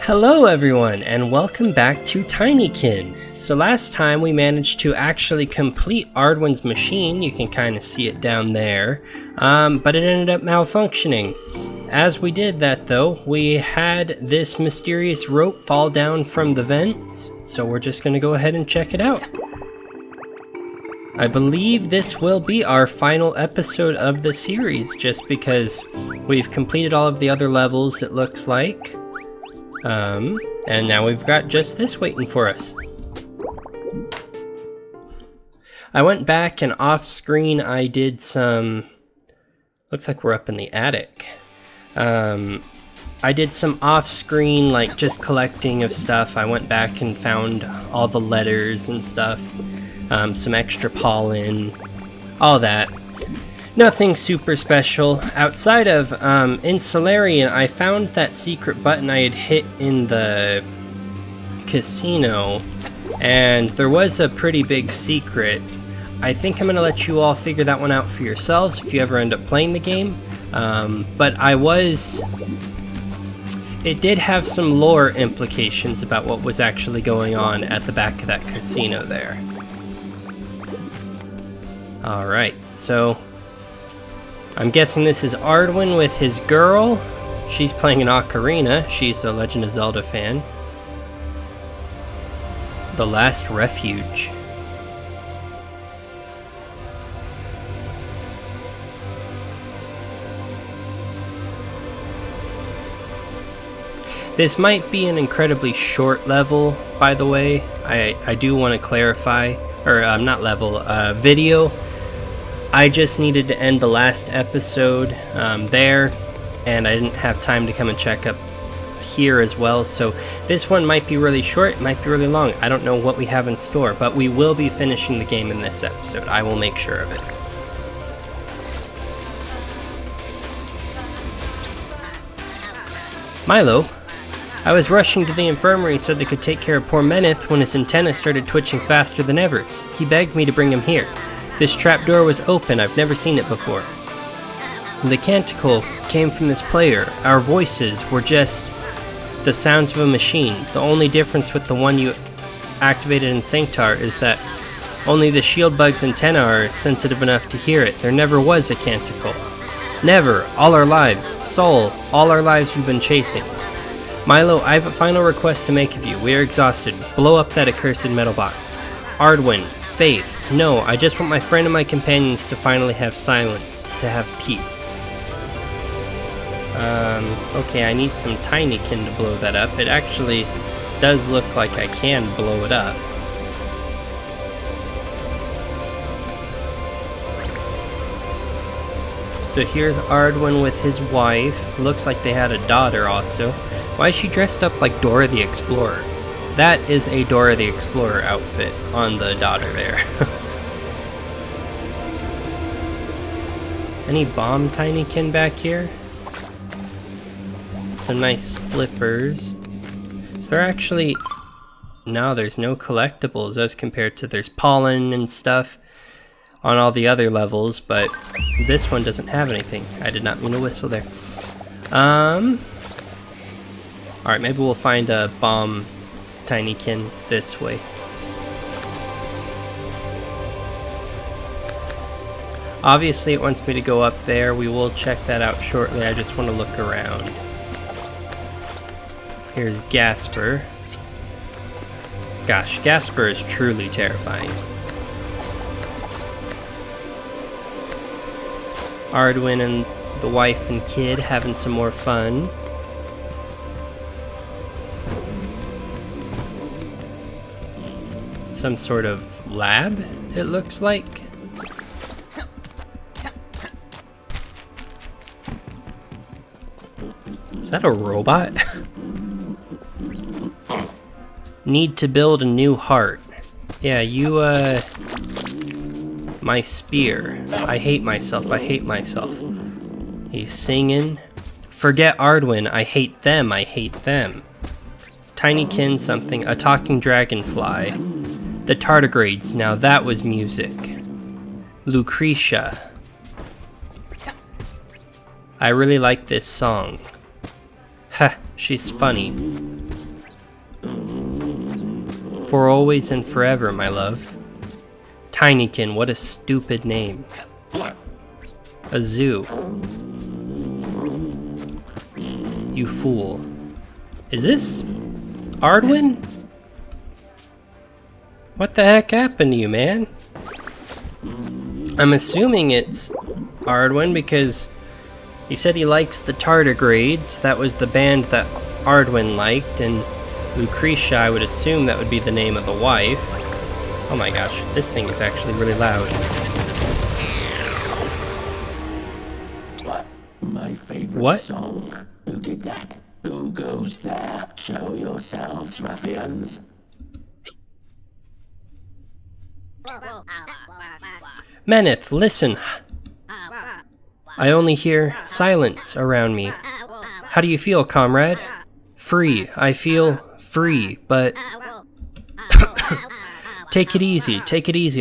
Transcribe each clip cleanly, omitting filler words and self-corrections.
Hello everyone, and welcome back to Tinykin. So last time we managed to actually complete Ardwin's machine. You can kind of see it down there, but it ended up malfunctioning. As we did that though, we had this mysterious rope fall down from the vents, so we're just going to go ahead and check it out. I believe this will be our final episode of the series, just because we've completed all of the other levels, it looks like. And now we've got just this waiting for us. I went back and off screen I did some, looks like we're up in the attic. I did some off screen, like just collecting of stuff. I went back and found all the letters and stuff, some extra pollen, all that. Nothing super special. Outside of, in Solarian, I found that secret button I had hit in the casino, and there was a pretty big secret. I think I'm gonna let you all figure that one out for yourselves if you ever end up playing the game. But it did have some lore implications about what was actually going on at the back of that casino there. Alright, so I'm guessing this is Ardwin with his girl. She's playing an ocarina. She's a Legend of Zelda fan. The Last Refuge. This might be an incredibly short level, by the way. I do want to clarify, or not level, video. I just needed to end the last episode there, and I didn't have time to come and check up here as well, so this one might be really short, it might be really long. I don't know what we have in store, but we will be finishing the game in this episode. I will make sure of it. Milo, I was rushing to the infirmary so they could take care of poor Meneth when his antenna started twitching faster than ever. He begged me to bring him here. This trapdoor was open, I've never seen it before. The canticle came from this player. Our voices were just the sounds of a machine. The only difference with the one you activated in Sanctar is that only the shield bug's antenna are sensitive enough to hear it. There never was a canticle. Never. All our lives. Soul. All our lives we've been chasing. Milo, I have a final request to make of you. We are exhausted. Blow up that accursed metal box. Ardwin. Faith. No, I just want my friend and my companions to finally have silence, to have peace. Okay, I need some Tinykin to blow that up. It actually does look like I can blow it up. So here's Ardwin with his wife. Looks like they had a daughter also. Why is she dressed up like Dora the Explorer? That is a Dora the Explorer outfit on the daughter there. Any bomb Tinykin back here? Some nice slippers. Is there actually... No, there's no collectibles as compared to there's pollen and stuff on all the other levels, but this one doesn't have anything. I did not mean to whistle there. Alright, maybe we'll find a bomb Tinykin this way. Obviously it wants me to go up there. We will check that out shortly. I just want to look around. Here's Gasper. Gosh, Gasper is truly terrifying. Ardwin and the wife and kid having some more fun. Some sort of lab, it looks like. Is that a robot? Need to build a new heart. Yeah, you, my spear. I hate myself, I hate myself. He's singing. Forget Ardwin, I hate them, I hate them. Tinykin something, a talking dragonfly. The tardigrades, now that was music. Lucretia. I really like this song. Ha, she's funny. For always and forever, my love. Tinykin, what a stupid name. A zoo. You fool. Is this Ardwin? What the heck happened to you, man? I'm assuming it's Ardwin because he said he likes the Tardigrades. That was the band that Ardwin liked, and Lucretia, I would assume that would be the name of the wife. Oh my gosh, this thing is actually really loud. My favorite song. Who did that? Who goes there? Show yourselves, ruffians. Meneth, listen. I only hear silence around me. How do you feel, comrade? Free. I feel free, but... Take it easy,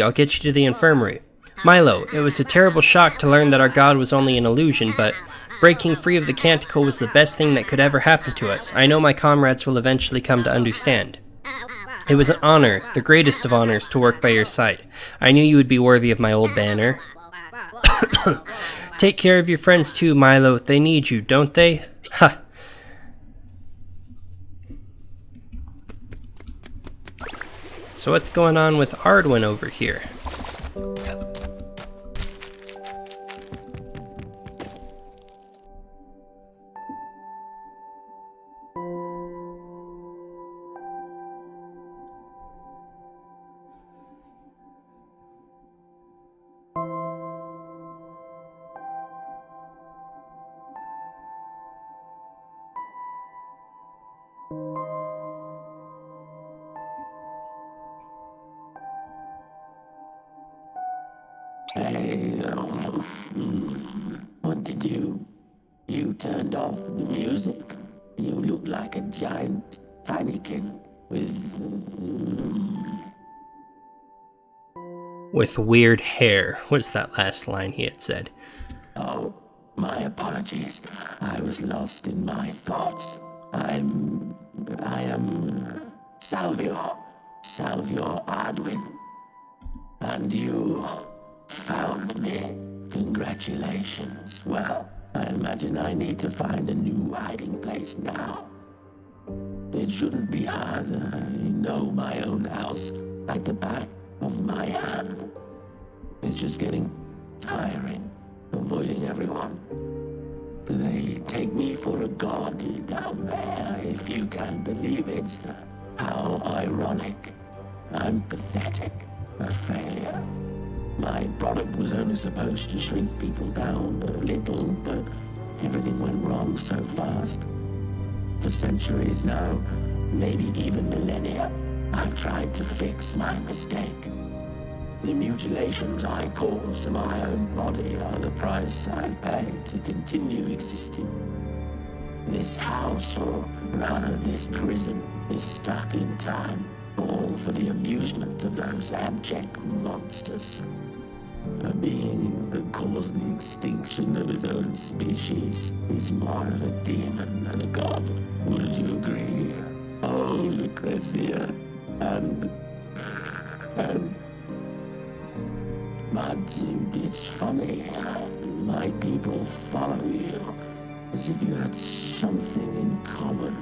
I'll get you to the infirmary. Milo, it was a terrible shock to learn that our god was only an illusion, but breaking free of the canticle was the best thing that could ever happen to us. I know my comrades will eventually come to understand. It was an honor, the greatest of honors, to work by your side. I knew you would be worthy of my old banner. Take care of your friends too, Milo. They need you, don't they? Ha! So what's going on with Ardwin over here? Hey, what did you... You turned off the music? You look like a giant Tinykin With weird hair, was that last line he had said. Oh, my apologies. I was lost in my thoughts. I am Salvio Ardwin. And you found me. Congratulations. Well, I imagine I need to find a new hiding place now. It shouldn't be hard. I know my own house like the back of my hand. It's just getting tiring, avoiding everyone. They take me for a god down there, if you can believe it. How ironic. I'm pathetic, a failure. My product was only supposed to shrink people down a little, but everything went wrong so fast. For centuries now, maybe even millennia, I've tried to fix my mistake. The mutilations I caused to my own body are the price I've paid to continue existing. This house, or rather this prison, is stuck in time, all for the amusement of those abject monsters. A being that caused the extinction of his own species is more of a demon than a god. Would you agree? Oh, Lucretia, but it's funny. My people follow you as if you had something in common.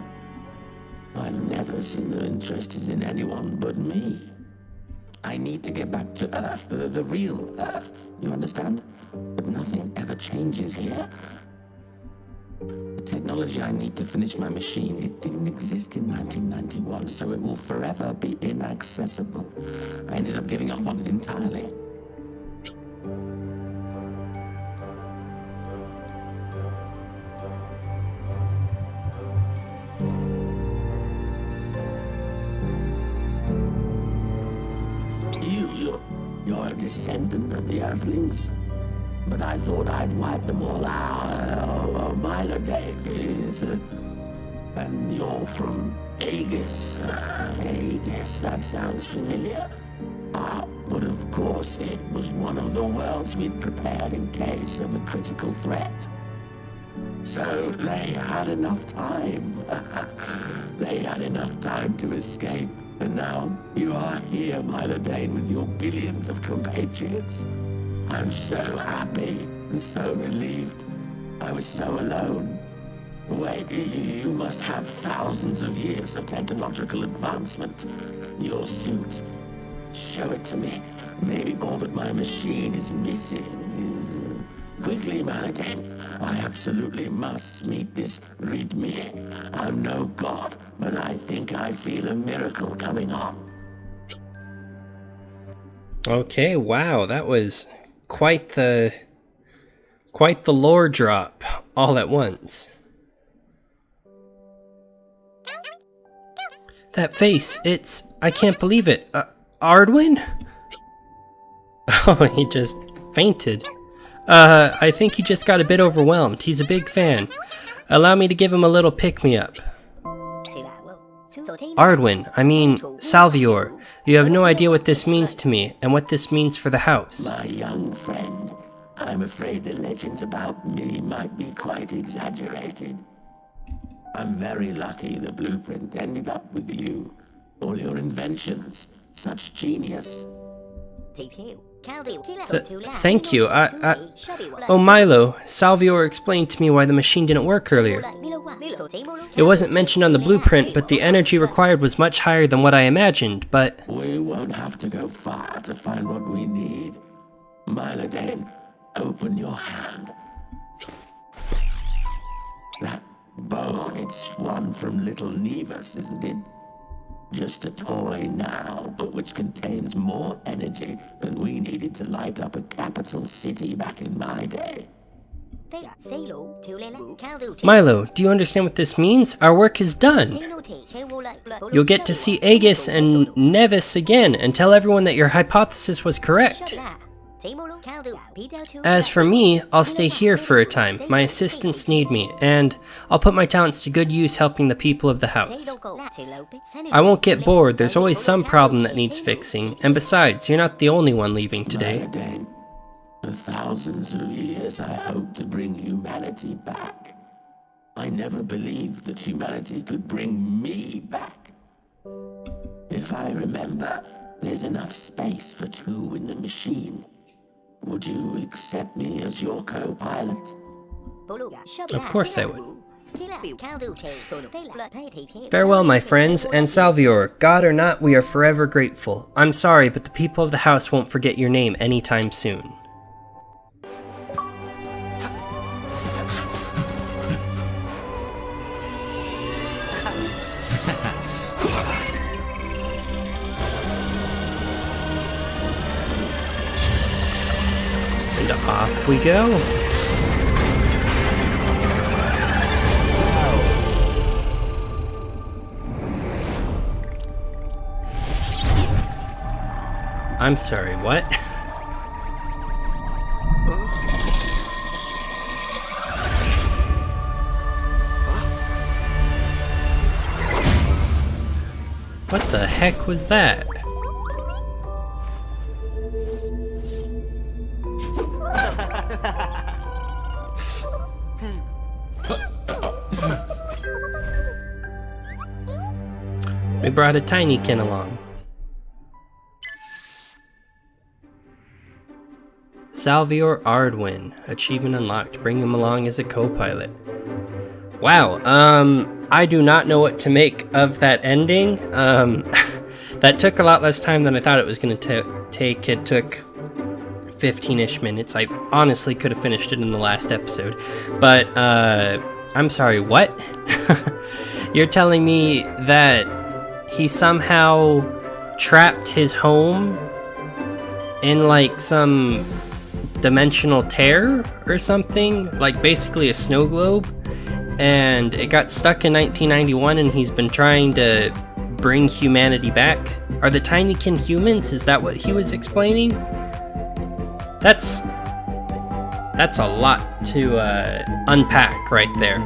I've never seen them interested in anyone but me. I need to get back to Earth, the real Earth, you understand? But nothing ever changes here. The technology I need to finish my machine, it didn't exist in 1991, so it will forever be inaccessible. I ended up giving up on it entirely. You're a descendant of the Earthlings? But I thought I'd wipe them all out. Milo days. And you're from Aegis. Aegis, that sounds familiar. But of course, it was one of the worlds we'd prepared in case of a critical threat. So they had enough time. They had enough time to escape And now you are here, Milo with your billions of compatriots. I'm so happy and so relieved. I was so alone. Wait, you must have thousands of years of technological advancement. Your suit. Show it to me. Maybe all that my machine is missing is... Quickly, Maladin. I absolutely must meet this Readme. I'm no god, but I think I feel a miracle coming on. Okay, wow, that was quite the lore drop all at once. That face, I can't believe it. Ardwin? Oh, he just fainted. I think he just got a bit overwhelmed. He's a big fan. Allow me to give him a little pick-me-up. Ardwin, I mean, Salvior, you have no idea what this means to me, and what this means for the house. My young friend, I'm afraid the legends about me might be quite exaggerated. I'm very lucky the blueprint ended up with you. All your inventions, such genius. Thank you. Oh, Milo, Salvior explained to me why the machine didn't work earlier. It wasn't mentioned on the blueprint, but the energy required was much higher than what I imagined, but... We won't have to go far to find what we need. Milo, open your hand. That bone, it's one from little Nevis, isn't it? Just a toy now, but which contains more energy than we needed to light up a capital city back in my day. Milo, do you understand what this means? Our work is done. You'll get to see Aegis and Nevis again and tell everyone that your hypothesis was correct. As for me, I'll stay here for a time. My assistants need me, and I'll put my talents to good use helping the people of the house. I won't get bored, there's always some problem that needs fixing, and besides, you're not the only one leaving today. For thousands of years I hoped to bring humanity back. I never believed that humanity could bring me back. If I remember, there's enough space for two in the machine. Would you accept me as your co-pilot? Of course I would. Farewell, my friends, and Salvior, God or not, we are forever grateful. I'm sorry, but the people of the house won't forget your name anytime soon. And off we go. I'm sorry, what? What the heck was that? We brought a Tinykin along. Salvior Ardwin. Achievement unlocked. Bring him along as a co-pilot. Wow, I do not know what to make of that ending. That took a lot less time than I thought it was going to take. It took 15-ish minutes. I honestly could have finished it in the last episode. But, I'm sorry, what? You're telling me that he somehow trapped his home in, like, some dimensional tear or something? Like, basically a snow globe? And it got stuck in 1991 and he's been trying to bring humanity back? Are the Tinykin humans? Is that what he was explaining? That's a lot to unpack right there.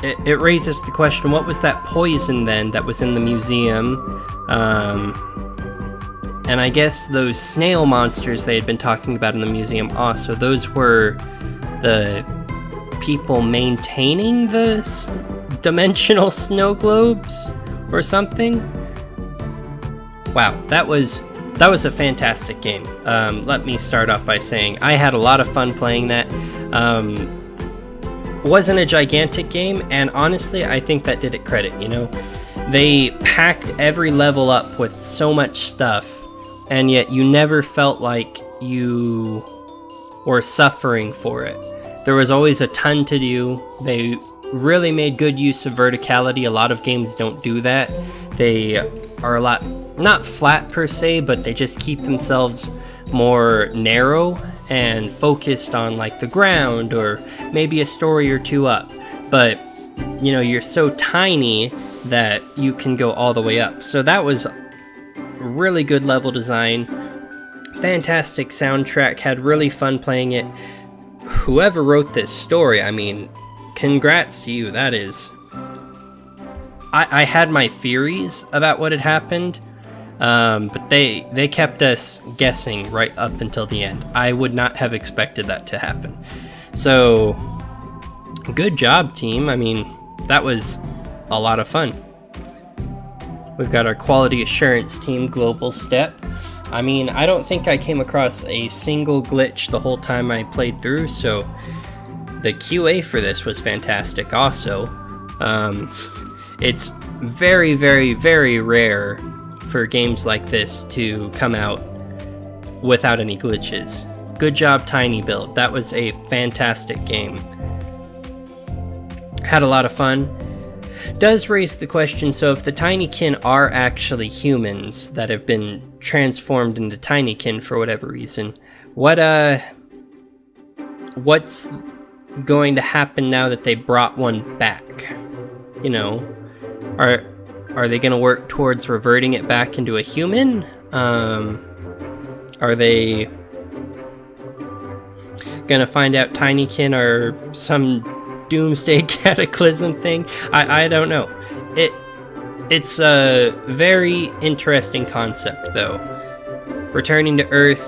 It raises the question, what was that poison then that was in the museum? And I guess those snail monsters they had been talking about in the museum also, those were the people maintaining the dimensional snow globes or something? Wow, that was a fantastic game. Let me start off by saying I had a lot of fun playing that. Wasn't a gigantic game, and honestly, I think that did it credit, you know? They packed every level up with so much stuff, and yet you never felt like you were suffering for it. There was always a ton to do. They really made good use of verticality. A lot of games don't do that. They are a lot, not flat per se, but they just keep themselves more narrow and focused on like the ground or maybe a story or two up. But you know, you're so tiny that you can go all the way up. So that was really good level design, fantastic soundtrack, had really fun playing it. Whoever wrote this story, I mean, congrats to you. That is, I had my theories about what had happened, but they kept us guessing right up until the end. I would not have expected that to happen. So good job, team. I mean, that was a lot of fun. We've got our quality assurance team, Global Step. I mean, I don't think I came across a single glitch the whole time I played through, so the QA for this was fantastic also. It's very, very, very rare for games like this to come out without any glitches. Good job, Tiny Build. That was a fantastic game. Had a lot of fun. Does raise the question, so if the Tinykin are actually humans that have been transformed into Tinykin for whatever reason, what's going to happen now that they brought one back? You know, are they going to work towards reverting it back into a human? Are they going to find out Tinykin are some doomsday cataclysm thing? I don't know. It's a very interesting concept, though. Returning to Earth,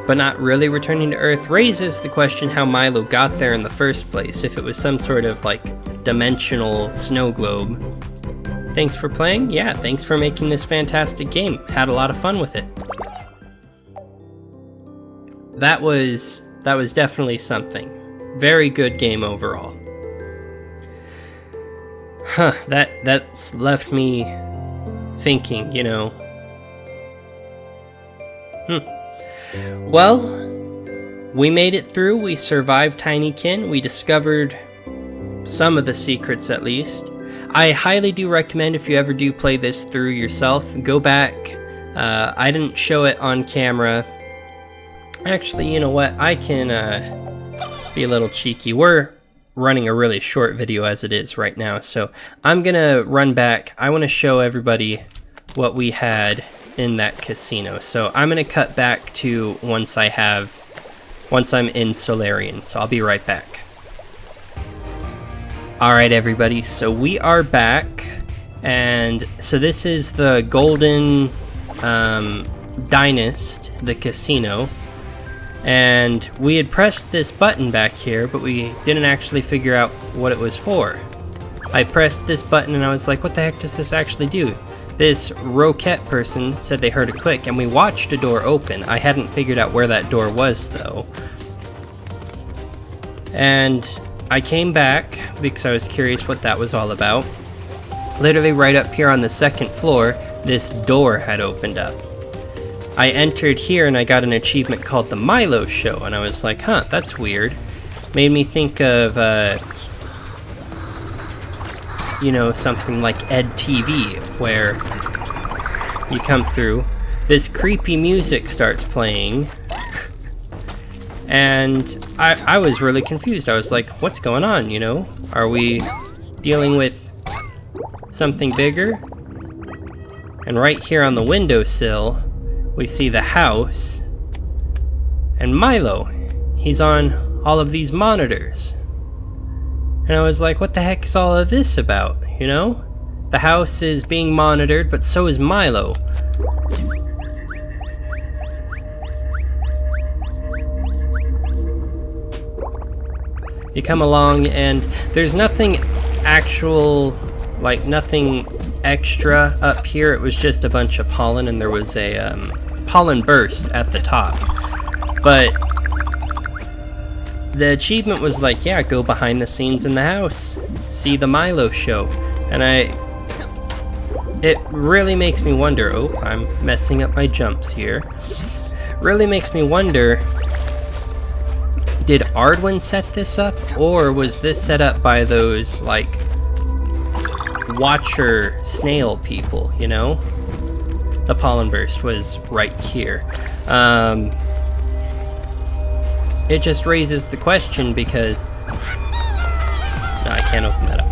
but not really returning to Earth, raises the question how Milo got there in the first place, if it was some sort of, like, dimensional snow globe. Thanks for playing. Yeah, thanks for making this fantastic game. Had a lot of fun with it. That was definitely something. Very good game overall. Huh, that's left me thinking, you know. Well, we made it through. We survived Tinykin. We discovered some of the secrets, at least. I highly do recommend, if you ever do play this through yourself, go back. I didn't show it on camera. Actually, you know what? I can be a little cheeky. We're running a really short video as it is right now, so I'm gonna run back. I want to show everybody what we had in that casino. So I'm gonna cut back to once I'm in Solarian, so I'll be right back. Alright everybody, so we are back, and so this is the Golden Dynast, the casino, and we had pressed this button back here, but we didn't actually figure out what it was for. I pressed this button and I was like, what the heck does this actually do? This Roquette person said they heard a click, and we watched a door open. I hadn't figured out where that door was though. And I came back because I was curious what that was all about. Literally right up here on the second floor, this door had opened up. I entered here and I got an achievement called the Milo Show, and I was like, huh, that's weird. Made me think of, you know, something like Ed TV, where you come through, this creepy music starts playing, and I was really confused. I was like, what's going on, you know? Are we dealing with something bigger? And right here on the windowsill, we see the house, and Milo, he's on all of these monitors. And I was like, what the heck is all of this about, you know? The house is being monitored, but so is Milo. You come along and there's nothing actual, like nothing extra up here. It was just a bunch of pollen, and there was a pollen burst at the top. But the achievement was like, yeah, go behind the scenes in the house, see the Milo show. And it really makes me wonder, oh, I'm messing up my jumps here. Really makes me wonder, did Ardwin set this up, or was this set up by those, like, watcher snail people, you know? The pollen burst was right here. It just raises the question because... No, I can't open that up.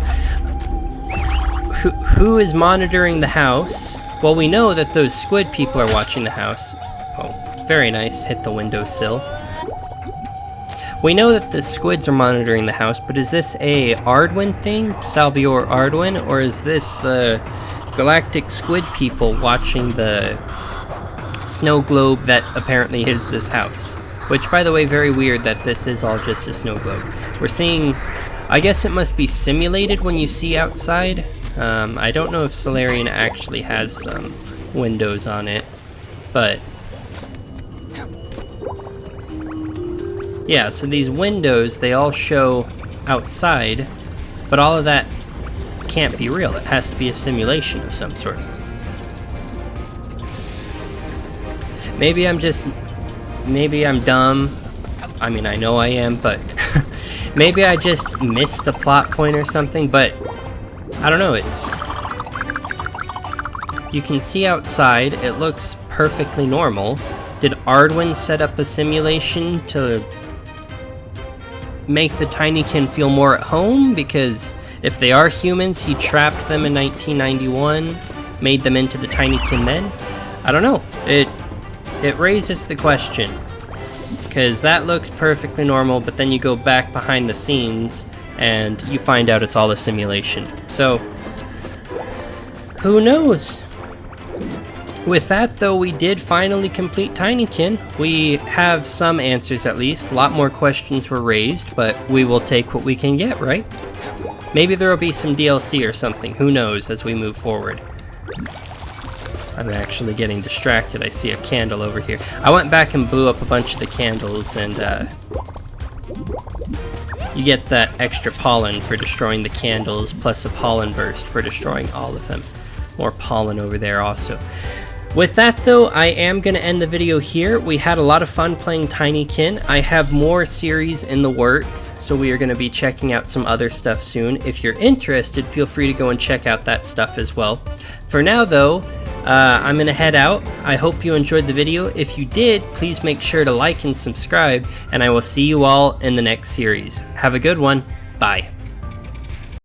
Who is monitoring the house? Well, we know that those squid people are watching the house. Oh, very nice. Hit the windowsill. We know that the squids are monitoring the house, but is this a Ardwin thing? Salvior Ardwin? Or is this the galactic squid people watching the snow globe that apparently is this house? Which, by the way, very weird that this is all just a snow globe. We're seeing... I guess it must be simulated when you see outside. I don't know if Solarian actually has some windows on it, but yeah, so these windows, they all show outside, but all of that can't be real. It has to be a simulation of some sort. Maybe I'm dumb. I mean, I know I am, but maybe I just missed the plot point or something, but I don't know, you can see outside, it looks perfectly normal. Did Ardwin set up a simulation to make the Tinykin feel more at home? Because if they are humans, he trapped them in 1991, made them into the Tinykin then? I don't know, it raises the question. Because that looks perfectly normal, but then you go back behind the scenes and you find out it's all a simulation. So, who knows? With that, though, we did finally complete Tinykin. We have some answers, at least. A lot more questions were raised, but we will take what we can get, right? Maybe there will be some DLC or something. Who knows as we move forward. I'm actually getting distracted. I see a candle over here. I went back and blew up a bunch of the candles, and you get that extra pollen for destroying the candles, plus a pollen burst for destroying all of them. More pollen over there also. With that, though, I am going to end the video here. We had a lot of fun playing Tinykin. I have more series in the works, so we are going to be checking out some other stuff soon. If you're interested, feel free to go and check out that stuff as well. For now, though, I'm going to head out. I hope you enjoyed the video. If you did, please make sure to like and subscribe, and I will see you all in the next series. Have a good one. Bye.